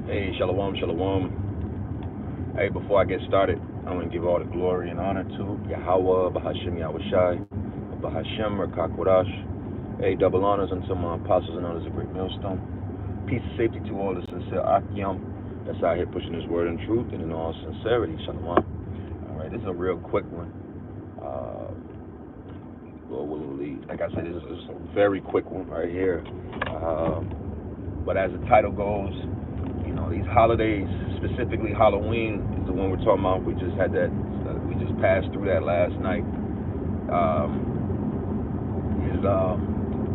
Hey, shalom, shalom. Hey, before I get started, I want to give all the glory and honor to Yahweh, Bahashem Yahushai, Bahashem Rakakwadash. Hey, double honors unto my apostles and others of great millstone. Peace and safety to all the sincere Akyam that's out here pushing this word and truth and in all sincerity. Shalom. All right, this is a real quick one. Like I said, this is a very quick one right here. But as the title goes, you know, these holidays, specifically Halloween, is the one we're talking about. We just had that. We just passed through that last night.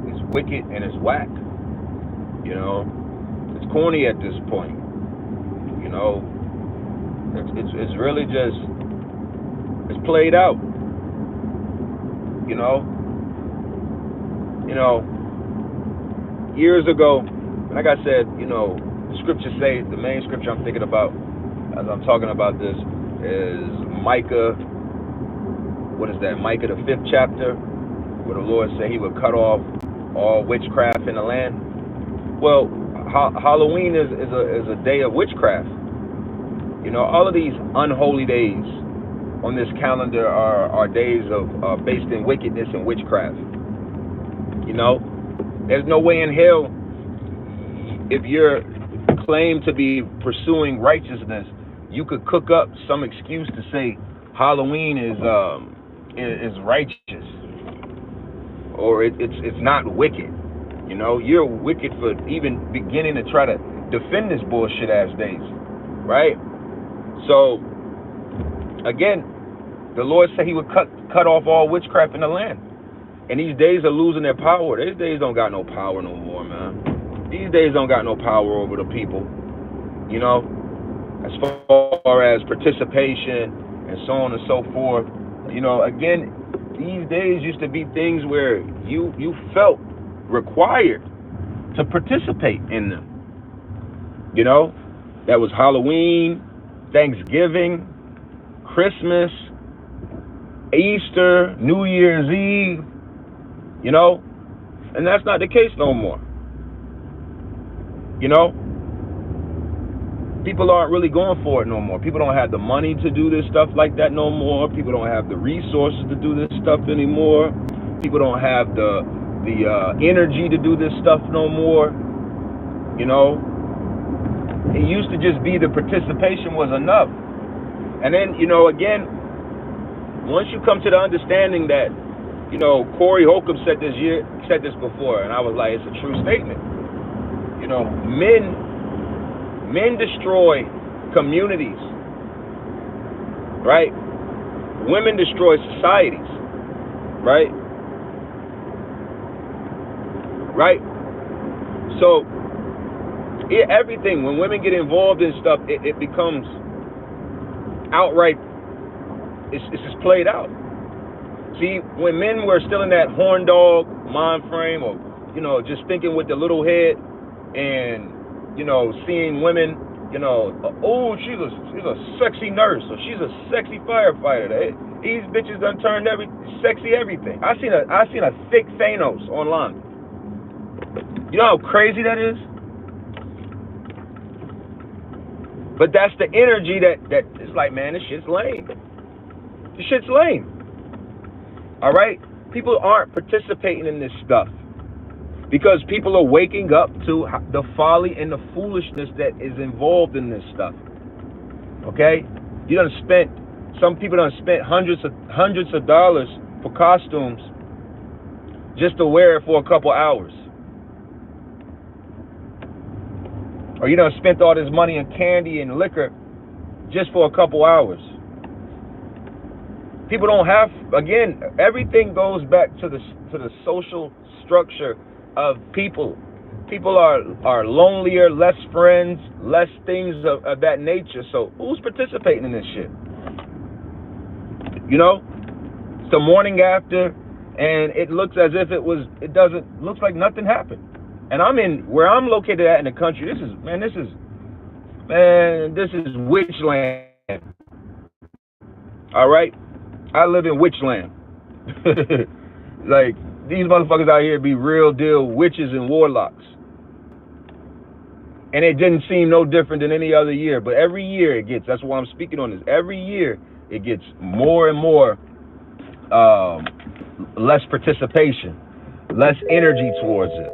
It's wicked and it's whack. You know, it's corny at this point. You know, it's really just it's played out. You know, years ago, like I said, you know, the scriptures say, the main scripture I'm thinking about as I'm talking about this is Micah. What is that? Micah, the 5th chapter, where the Lord said he would cut off all witchcraft in the land. Well, Halloween is a day of witchcraft. You know, all of these unholy days on this calendar are days of based in wickedness and witchcraft. You know, there's no way in hell, if you're claimed to be pursuing righteousness, you could cook up some excuse to say Halloween is righteous, or it's not wicked. You know, you're wicked for even beginning to try to defend this bullshit ass days, right? So again, the Lord said he would cut off all witchcraft in the land. And these days are losing their power. These days don't got no power no more, man. These days don't got no power over the people. You know, as far as participation and so on and so forth. You know, again, these days used to be things where you felt required to participate in them. You know, that was Halloween, Thanksgiving, Christmas, Easter, New Year's Eve, you know, and that's not the case no more. You know, people aren't really going for it no more. People don't have the money to do this stuff like that no more. People don't have the resources to do this stuff anymore. People don't have the energy to do this stuff no more. You know, it used to just be the participation was enough. And then, you know, again, once you come to the understanding that, you know, Corey Holcomb said this before, and I was like, it's a true statement. You know, men destroy communities, right? Women destroy societies, right? Right? So, everything, when women get involved in stuff, it becomes outright, it's just played out. See, when men were still in that horn dog mind frame, or, you know, just thinking with the little head, and, you know, seeing women, you know, oh, she's a sexy nurse, or she's a sexy firefighter. These bitches done turned sexy everything. I seen a thick Thanos online. You know how crazy that is? But that's the energy that is like, man, this shit's lame. This shit's lame. All right? People aren't participating in this stuff because people are waking up to the folly and the foolishness that is involved in this stuff. Okay? Some people done spent hundreds of dollars for costumes just to wear it for a couple hours. Or you done spent all this money on candy and liquor just for a couple hours. People don't have, again, everything goes back to the social structure of people. People are lonelier, less friends, less things of that nature. So who's participating in this shit? You know, it's the morning after, and it looks as if looks like nothing happened. And where I'm located at in the country, this is witchland. All right? I live in witchland. Like, these motherfuckers out here be real deal witches and warlocks. And it didn't seem no different than any other year. But every year it gets, that's why I'm speaking on this. Every year it gets more and more less participation, less energy towards it.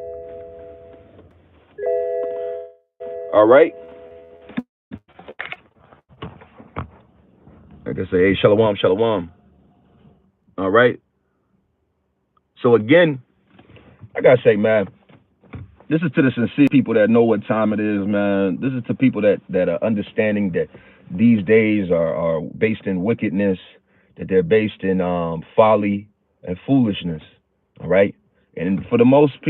All right? Like I say, hey, shalom, shalom. All right? So again, I gotta say, man, this is to the sincere people that know what time it is, man. This is to people that are understanding that these days are based in wickedness, that they're based in folly and foolishness. All right? And for the most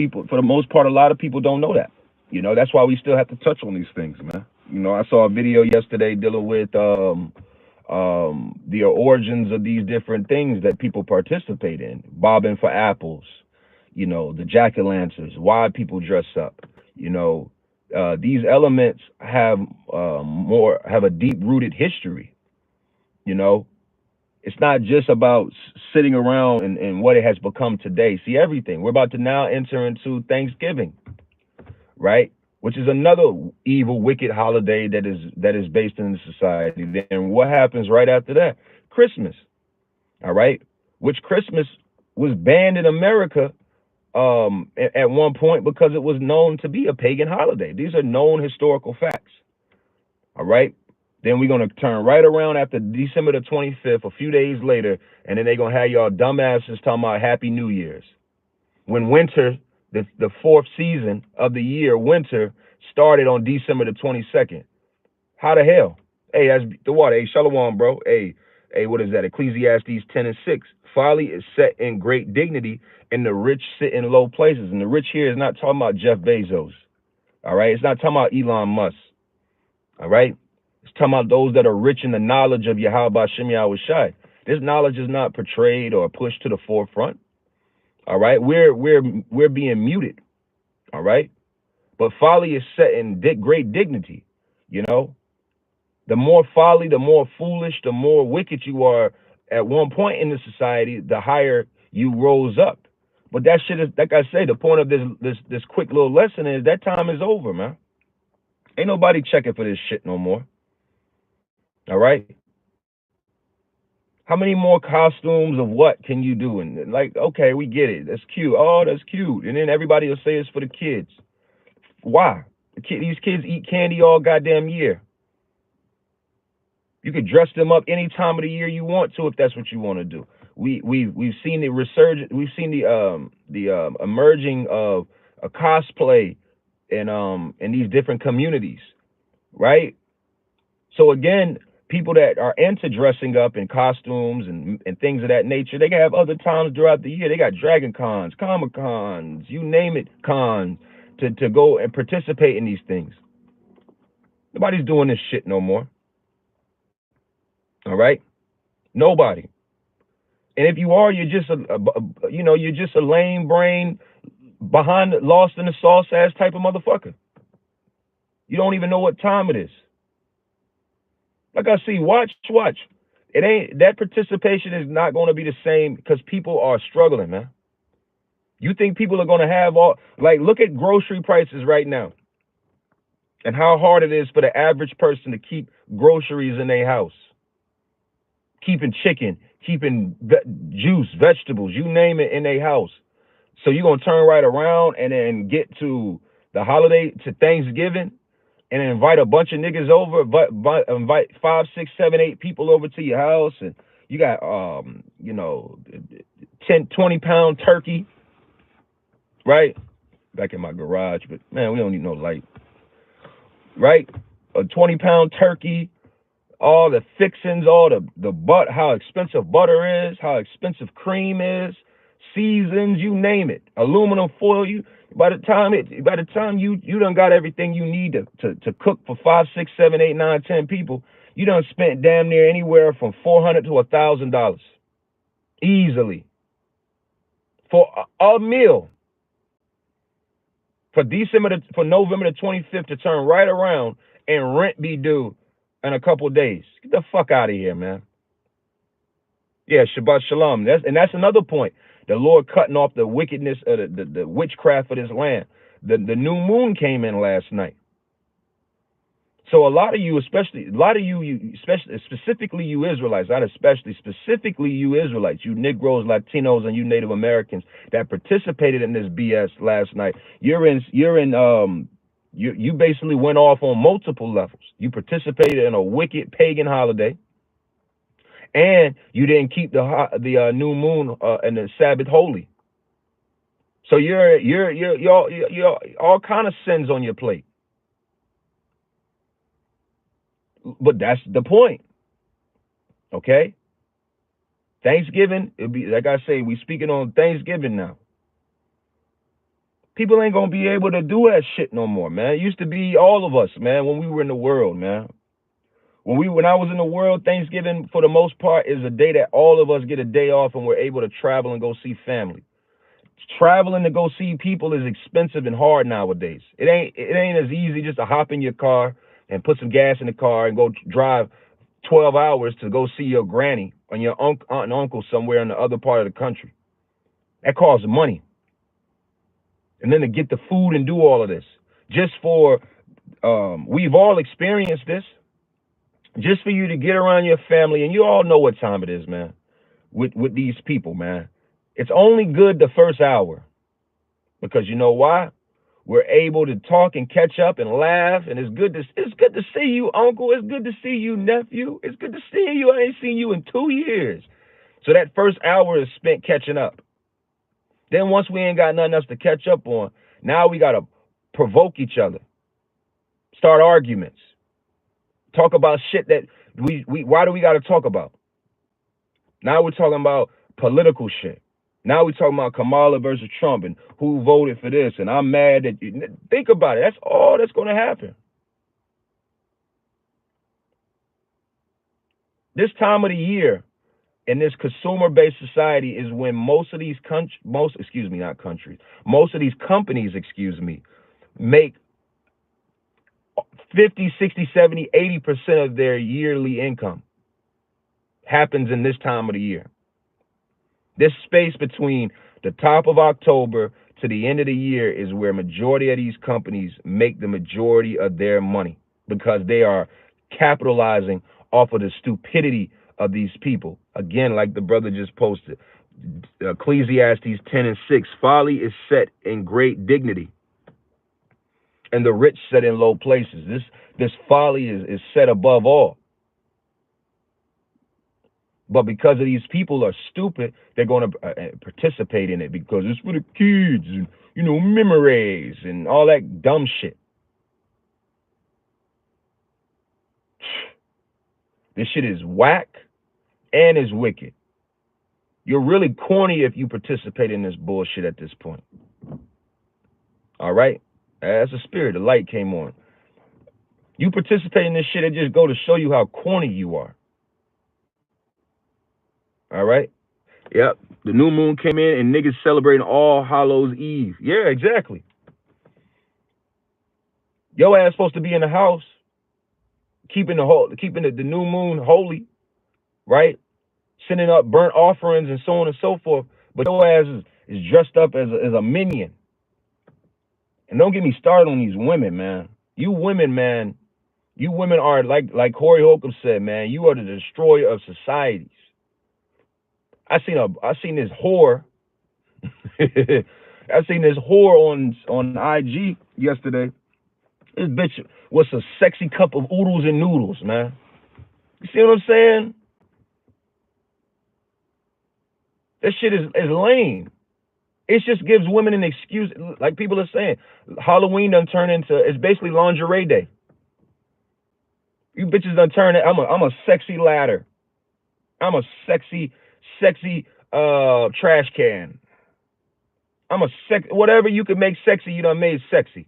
part, a lot of people don't know that. You know, that's why we still have to touch on these things, man. You know, I saw a video yesterday dealing with the origins of these different things that people participate in, bobbing for apples, you know, the jack-o'-lanterns, why people dress up. You know, these elements have a deep-rooted history. You know, it's not just about sitting around and what it has become today. See, everything. We're about to now enter into Thanksgiving, right? Which is another evil, wicked holiday that is based in the society. Then what happens right after that? Christmas, all right? Which Christmas was banned in America at one point because it was known to be a pagan holiday. These are known historical facts, all right? Then we're going to turn right around after December the 25th, a few days later, and then they're going to have y'all dumbasses talking about Happy New Year's. When winter, the fourth season of the year, winter, started on December the 22nd. How the hell? Hey, that's the water. Hey, shalom, bro. Hey, what is that? Ecclesiastes 10:6. Folly is set in great dignity, and the rich sit in low places. And the rich here is not talking about Jeff Bezos. All right? It's not talking about Elon Musk. All right? It's talking about those that are rich in the knowledge of Yahweh Shem Yahushai. This knowledge is not portrayed or pushed to the forefront. All right, we're being muted. All right, but folly is set in great dignity. You know, the more folly, the more foolish, the more wicked you are at one point in the society, the higher you rose up. But that shit is, like I say, the point of this quick little lesson is that time is over, man. Ain't nobody checking for this shit no more. All right. How many more costumes of what can you do? And like, okay, we get it. That's cute. Oh, that's cute. And then everybody will say it's for the kids. Why? These kids eat candy all goddamn year. You could dress them up any time of the year you want to if that's what you want to do. We've seen the resurgence. We've seen the emerging of a cosplay in these different communities, right? So again, people that are into dressing up in costumes and things of that nature, they can have other times throughout the year. They got Dragon Cons, Comic Cons, you name it, cons, to go and participate in these things. Nobody's doing this shit no more. All right? Nobody. And if you are, you're just you're just a lame brain, lost in the sauce ass type of motherfucker. You don't even know what time it is. Like I see, watch. It ain't, that participation is not going to be the same because people are struggling, man. You think people are going to have look at grocery prices right now and how hard it is for the average person to keep groceries in their house, keeping chicken, keeping juice, vegetables, you name it, in their house. So you're going to turn right around and then get to the holiday, to Thanksgiving, and invite a bunch of niggas over, invite 5, 6, 7, 8 people over to your house, and you got 10, 20-pound turkey, right? Back in my garage, but man, we don't need no light, right? A 20-pound turkey, all the fixings, all the how expensive butter is, how expensive cream is, seasons, you name it, aluminum foil. By the time you done got everything you need to cook for 5, 6, 7, 8, 9, 10 people, you done spent damn near anywhere from $400 to $1,000 easily for a meal. For November the 25th to turn right around and rent be due in a couple of days. Get the fuck out of here, man. Yeah, Shabbat Shalom. That's another point. The Lord cutting off the wickedness of the witchcraft of this land. The new moon came in last night. So a lot of you, especially specifically you Israelites, not especially, specifically you Israelites, you Negroes, Latinos, and you Native Americans that participated in this BS last night. You basically went off on multiple levels. You participated in a wicked pagan holiday, and you didn't keep the new moon and the Sabbath holy. So you're all kind of sins on your plate. But that's the point. Okay? Thanksgiving, it'll be like I say, we speaking on Thanksgiving now. People ain't gonna be able to do that shit no more, man. It used to be all of us, man, when we were in the world, man. When I was in the world, Thanksgiving for the most part is a day that all of us get a day off and we're able to travel and go see family. Traveling to go see people is expensive and hard nowadays. It ain't as easy just to hop in your car and put some gas in the car and go drive 12 hours to go see your granny and your aunt and uncle somewhere in the other part of the country. That costs money. And then to get the food and do all of this. Just for, we've all experienced this. Just for you to get around your family, and you all know what time it is, man, with these people, man. It's only good the first hour. Because you know why? We're able to talk and catch up and laugh, and it's good to see you, uncle. It's good to see you, nephew. It's good to see you. I ain't seen you in 2 years. So that first hour is spent catching up. Then once we ain't got nothing else to catch up on, now we gotta provoke each other, start arguments, talk about shit that why do we gotta talk about? Now we're talking about political shit. Now we're talking about Kamala versus Trump and who voted for this, and I'm mad that you think about it. That's all that's going to happen. This time of the year in this consumer-based society is when most of these companies, make 50, 60, 70, 80% of their yearly income happens in this time of the year. This space between the top of October to the end of the year is where majority of these companies make the majority of their money, because they are capitalizing off of the stupidity of these people. Again, like the brother just posted, Ecclesiastes 10:6, folly is set in great dignity, and the rich set in low places. This folly is set above all. But because of these people are stupid, they're going to participate in it because it's for the kids and, memories and all that dumb shit. This shit is whack and is wicked. You're really corny if you participate in this bullshit at this point. All right? That's the spirit. The light came on. You participate in this shit, it just go to show you how corny you are. All right? Yep. The new moon came in and niggas celebrating All Hallows Eve. Yeah, exactly. Your ass supposed to be in the house, keeping the new moon holy, right? Sending up burnt offerings and so on and so forth. But your ass is dressed up as a minion. And don't get me started on these women, man. You women, man. You women are like Corey Holcomb said, man. You are the destroyer of societies. I seen this whore. I seen this whore on IG yesterday. This bitch was a sexy cup of oodles and noodles, man. You see what I'm saying? That shit is lame. It just gives women an excuse. Like people are saying, Halloween done turn into, it's basically lingerie day. You bitches done turn it. I'm a sexy ladder. I'm a sexy trash can. I'm a whatever you can make sexy, you done made sexy.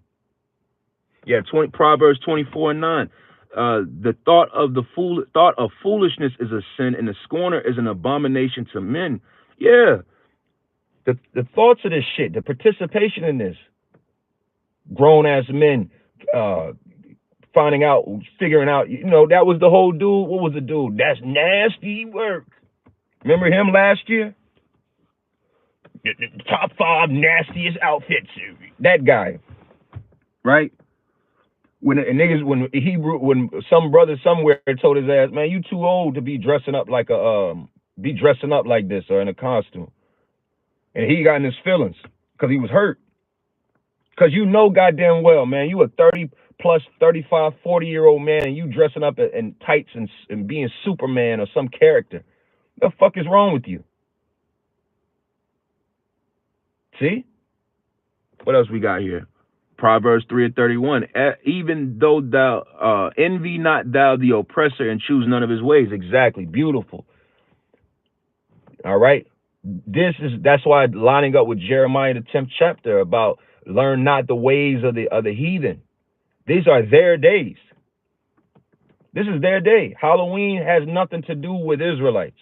Yeah, Proverbs 24:9. The thought of foolishness is a sin, and the scorner is an abomination to men. Yeah. The thoughts of this shit, the participation in this, grown ass men figuring out, that was the whole dude. What was the dude? That's nasty work. Remember him last year? The top 5 nastiest outfits. That guy, right? When some brother somewhere told his ass, man, you too old to be dressing up like this or in a costume, and he got in his feelings because he was hurt. Because you know goddamn well, man, you a 30 plus 35, 40-year-old man, and you dressing up in tights and being Superman or some character. The fuck is wrong with you? See? What else we got here? Proverbs 3:31. Even though thou envy not thou the oppressor and choose none of his ways. Exactly. Beautiful. All right. That's why lining up with Jeremiah the 10th chapter about learn not the ways of the heathen. These are their days. This is their day. Halloween has nothing to do with Israelites.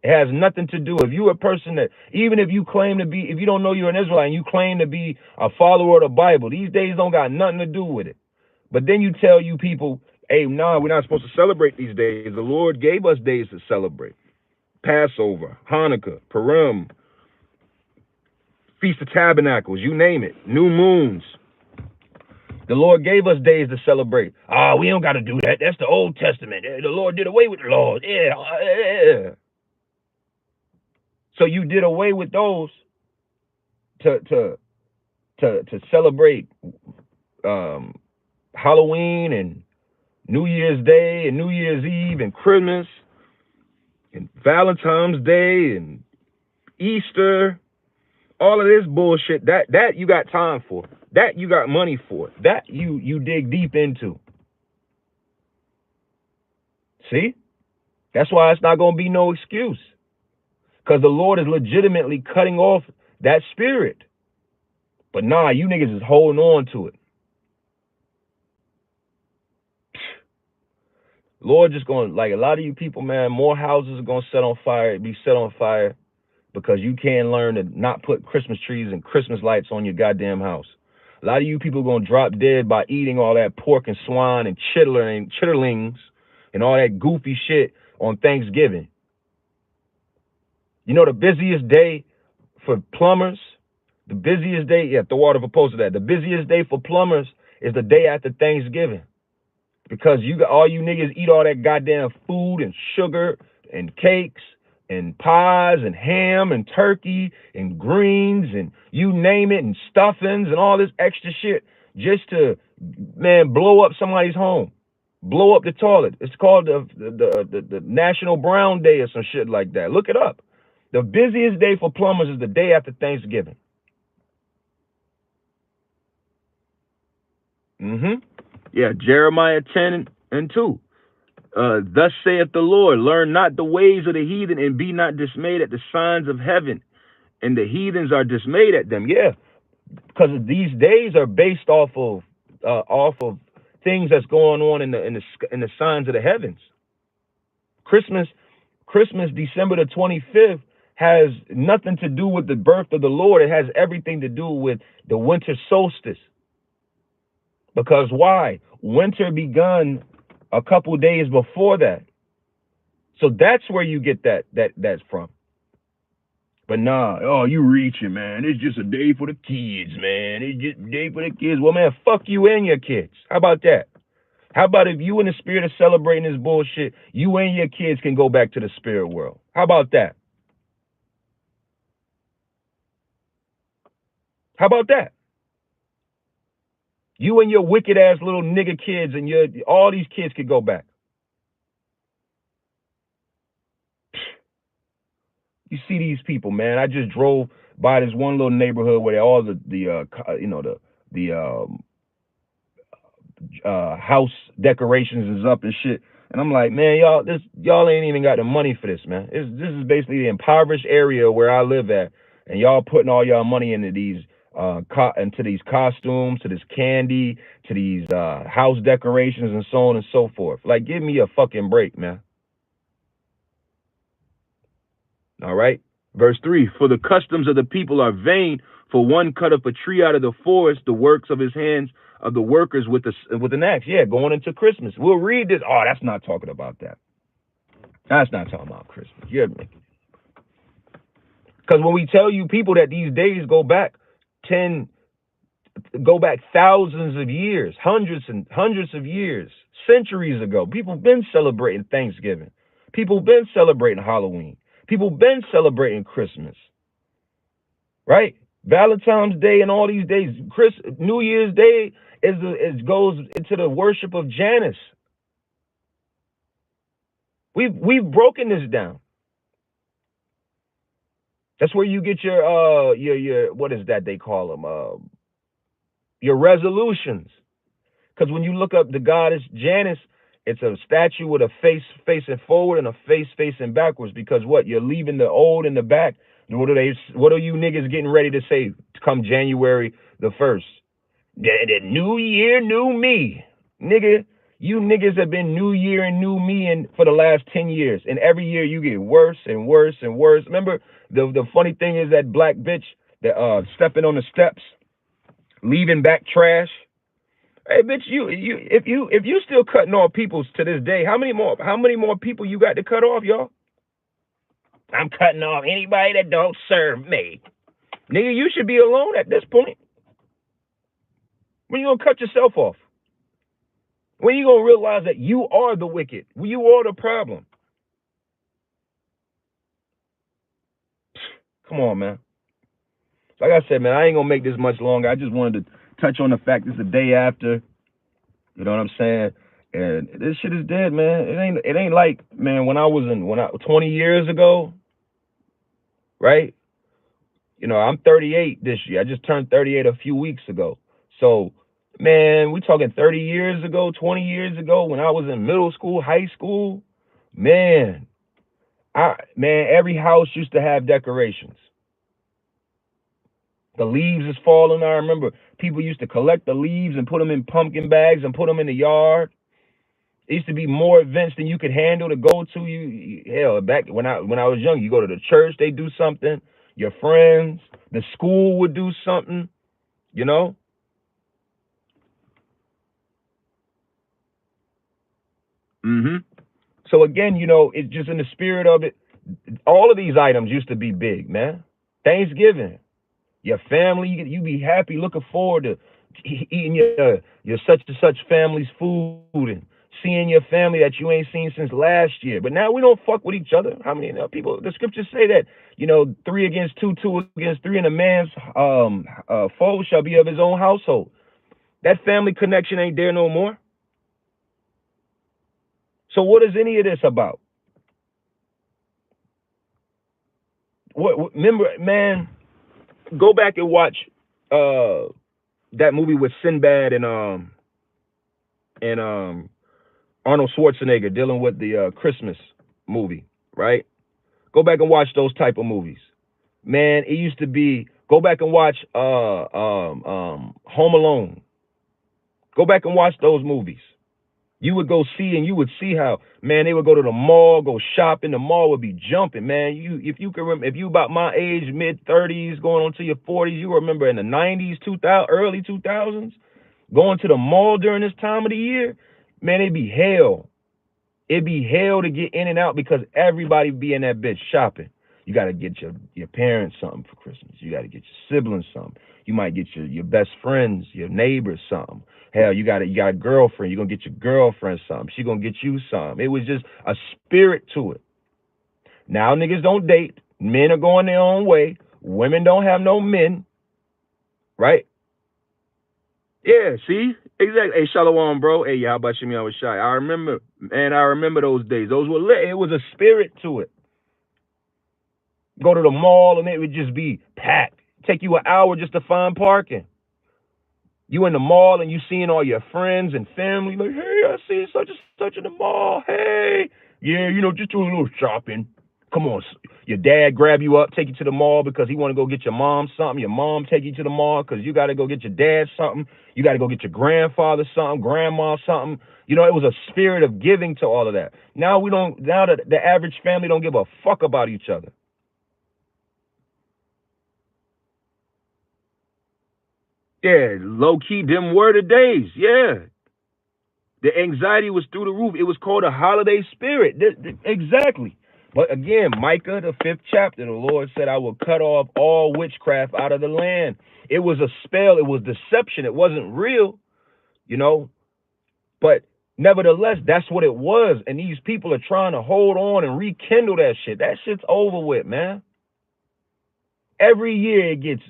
It has nothing to do. If you're a person that, even if you claim to be, if you don't know you're an Israelite and you claim to be a follower of the Bible, these days don't got nothing to do with it. But then you tell you people, hey, nah, we're not supposed to celebrate these days. The Lord gave us days to celebrate. Passover, Hanukkah, Purim, Feast of Tabernacles, you name it, new moons. The Lord gave us days to celebrate. We don't got to do that. That's the Old Testament. The Lord did away with the laws. Yeah. So you did away with those to celebrate Halloween and New Year's Day and New Year's Eve and Christmas and Valentine's Day and Easter. All of this bullshit, that you got time for. That you got money for. That you dig deep into. See? That's why it's not going to be no excuse. Because the Lord is legitimately cutting off that spirit. But nah, you niggas is holding on to it. Lord just going, like a lot of you people, man, more houses are going to be set on fire because you can't learn to not put Christmas trees and Christmas lights on your goddamn house. A lot of you people are going to drop dead by eating all that pork and swine and chitterlings and all that goofy shit on Thanksgiving. You know the busiest day for plumbers? The busiest day, throw water for post of that. The busiest day for plumbers is the day after Thanksgiving. Because all you niggas eat all that goddamn food and sugar and cakes and pies and ham and turkey and greens and you name it and stuffings and all this extra shit just to, man, blow up somebody's home. Blow up the toilet. It's called the National Brown Day or some shit like that. Look it up. The busiest day for plumbers is the day after Thanksgiving. Yeah, Jeremiah 10:2. Thus saith the Lord, learn not the ways of the heathen and be not dismayed at the signs of heaven. And the heathens are dismayed at them. Yeah, because these days are based off of things that's going on in the signs of the heavens. Christmas, December the 25th, has nothing to do with the birth of the Lord. It has everything to do with the winter solstice. Because why? Winter begun a couple days before that. So that's where you get that's from. But nah, you reaching, man. It's just a day for the kids, man. It's just a day for the kids. Well, man, fuck you and your kids. How about that? How about if you in the spirit of celebrating this bullshit, you and your kids can go back to the spirit world? How about that? How about that? You and your wicked ass little nigga kids and all these kids could go back. You see these people, man. I just drove by this one little neighborhood where all the house decorations is up and shit. And I'm like, man, y'all ain't even got the money for this, man. This is basically the impoverished area where I live at, and y'all putting all y'all money into these costumes, to this candy, to these house decorations, and so on and so forth. Like, give me a fucking break, man. All right. Verse 3, for the customs of the people are vain, for one cut up a tree out of the forest, the works of his hands of the workers with an axe. Yeah, going into Christmas. We'll read this. Oh, that's not talking about that. That's not talking about Christmas. You hear me? Because when we tell you people that these days go back 10 go back thousands of years, hundreds and hundreds of years, centuries ago. People been celebrating Thanksgiving. People been celebrating Halloween. People been celebrating Christmas, right? Valentine's Day and all these days. New Year's Day goes into the worship of Janus. We've broken this down. That's where you get your what is that they call them, your resolutions. Because when you look up the goddess Janus, it's a statue with a face facing forward and a face facing backwards. Because what, you're leaving the old in the back. What are you niggas getting ready to say come January the 1st? The new year, new me, nigga. You niggas have been new year and new me for the last 10 years, and every year you get worse and worse and worse. Remember, the funny thing is that black bitch that stepping on the steps, leaving back trash. Hey, bitch, if you still cutting off peoples to this day, how many more people you got to cut off, y'all? I'm cutting off anybody that don't serve me. Nigga, you should be alone at this point. When you gonna cut yourself off? When you gonna realize that you are the wicked? You are the problem. Come on, man. Like I said, man, I ain't gonna make this much longer. I just wanted to touch on the fact it's the day after. You know what I'm saying? And this shit is dead, man. It ain't like, man, when I 20 years ago, right? You know, I'm 38 this year. I just turned 38 a few weeks ago. So, man, we talking 30 years ago, 20 years ago, when I was in middle school, high school, man, every house used to have decorations. The leaves is falling. I remember people used to collect the leaves and put them in pumpkin bags and put them in the yard. It used to be more events than you could handle to go to. Hell, back when I was young, you go to the church, they do something. Your friends, the school would do something. You know. So again, you know, it's just in the spirit of it. All of these items used to be big, man. Thanksgiving, your family, you be happy, looking forward to eating your such and such family's food and seeing your family that you ain't seen since last year. But now we don't fuck with each other. How many people? The scriptures say that, you know, 3 against 2, 2 against 3, and a man's foe shall be of his own household. That family connection ain't there no more. So what is any of this about? What remember, man? Go back and watch that movie with Sinbad and Arnold Schwarzenegger dealing with the Christmas movie, right? Go back and watch those type of movies. Man, it used to be, go back and watch Home Alone. Go back and watch those movies. You would go see, and you would see how, man, they would go to the mall, go shopping. The mall would be jumping, man. If you can remember, if you about my age, mid-30s, going on to your 40s, you remember in the 90s, 2000, early 2000s, going to the mall during this time of the year, man, it'd be hell. It'd be hell to get in and out because everybody be in that bitch shopping. You got to get your parents something for Christmas. You got to get your siblings something. You might get your best friends, your neighbors something. Hell, you got a girlfriend. You're going to get your girlfriend something. She going to get you something. It was just a spirit to it. Now niggas don't date. Men are going their own way. Women don't have no men. Right? Yeah, see? Exactly. Hey, Shalom, bro. Hey, how about Shimmy? I was shy. I remember those days. Those were lit. It was a spirit to it. Go to the mall and it would just be packed. Take you an hour just to find parking. You in the mall and you seeing all your friends and family, like, hey, I see such and such in the mall. Hey, yeah, you know, just do a little shopping. Come on, your dad grab you up, take you to the mall because he want to go get your mom something. Your mom take you to the mall because you got to go get your dad something. You got to go get your grandfather something, grandma something. You know, it was a spirit of giving to all of that. Now the average family don't give a fuck about each other. Yeah, low key, them were the days. Yeah. The anxiety was through the roof. It was called a holiday spirit. Exactly. But again, Micah, the 5th chapter, the Lord said, I will cut off all witchcraft out of the land. It was a spell. It was deception. It wasn't real, you know. But nevertheless, that's what it was. And these people are trying to hold on and rekindle that shit. That shit's over with, man. Every year it gets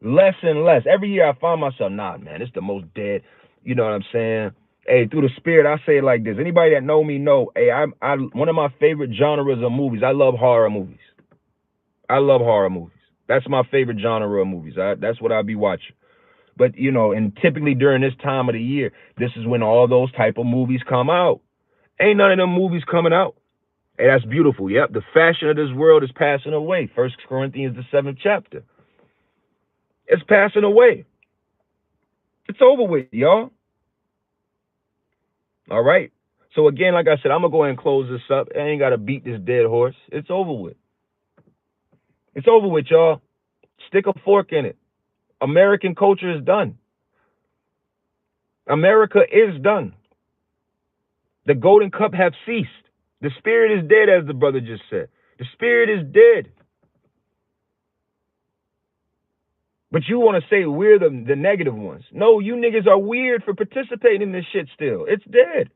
less and less. Every year I find myself, nah, man, it's the most dead. You know what I'm saying? Hey, through the spirit, I say it like this. Anybody that know me know, hey, I one of my favorite genres of movies. I love horror movies. I love horror movies. That's my favorite genre of movies. That's what I'll be watching. But, you know, and typically during this time of the year, this is when all those type of movies come out. Ain't none of them movies coming out. Hey, that's beautiful. Yep, the fashion of this world is passing away. 1 Corinthians, the 7th chapter. It's passing away. It's over with, y'all. All right. So again, like I said, I'm going to go ahead and close this up. I ain't got to beat this dead horse. It's over with. It's over with, y'all. Stick a fork in it. American culture is done. America is done. The golden cup have ceased. The spirit is dead, as the brother just said. The spirit is dead. But you want to say we're the negative ones. No, you niggas are weird for participating in this shit still. It's dead.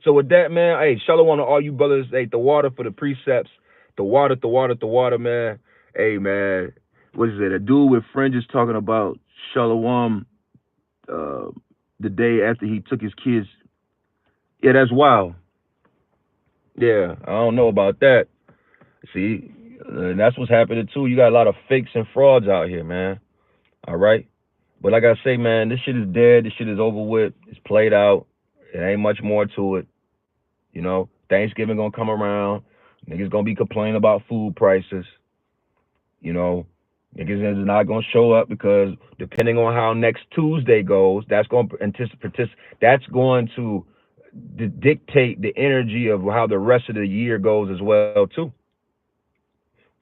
So with that, man, hey, shalom to all you brothers. Hey, the water for the precepts. The water, man. Hey, man, what is it? A dude with fringes talking about shalom the day after he took his kids. Yeah, that's wild. Yeah, I don't know about that. See, that's what's happening too. You got a lot of fakes and frauds out here, man. All right. But like I say, man, this shit is dead. This shit is over with. It's played out. It ain't much more to it. You know, Thanksgiving gonna come around. Niggas gonna be complaining about food prices. You know, niggas is not gonna show up because depending on how next Tuesday goes, that's going to that's going to dictate the energy of how the rest of the year goes as well too.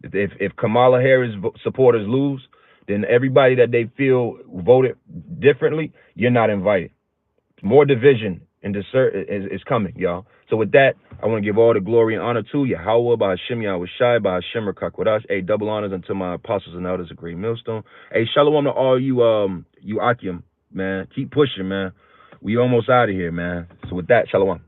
If Kamala Harris supporters lose, then everybody that they feel voted differently, you're not invited. More division and is coming, y'all. So with that, I want to give all the glory and honor to Yahweh, by Hashem Yahushai, by Hashem Rakakwadash. Hey, double honors unto my apostles and elders of Great Millstone. Hey, shalom to all you Akim, man. Keep pushing, man. We almost out of here, man. So with that, shalom.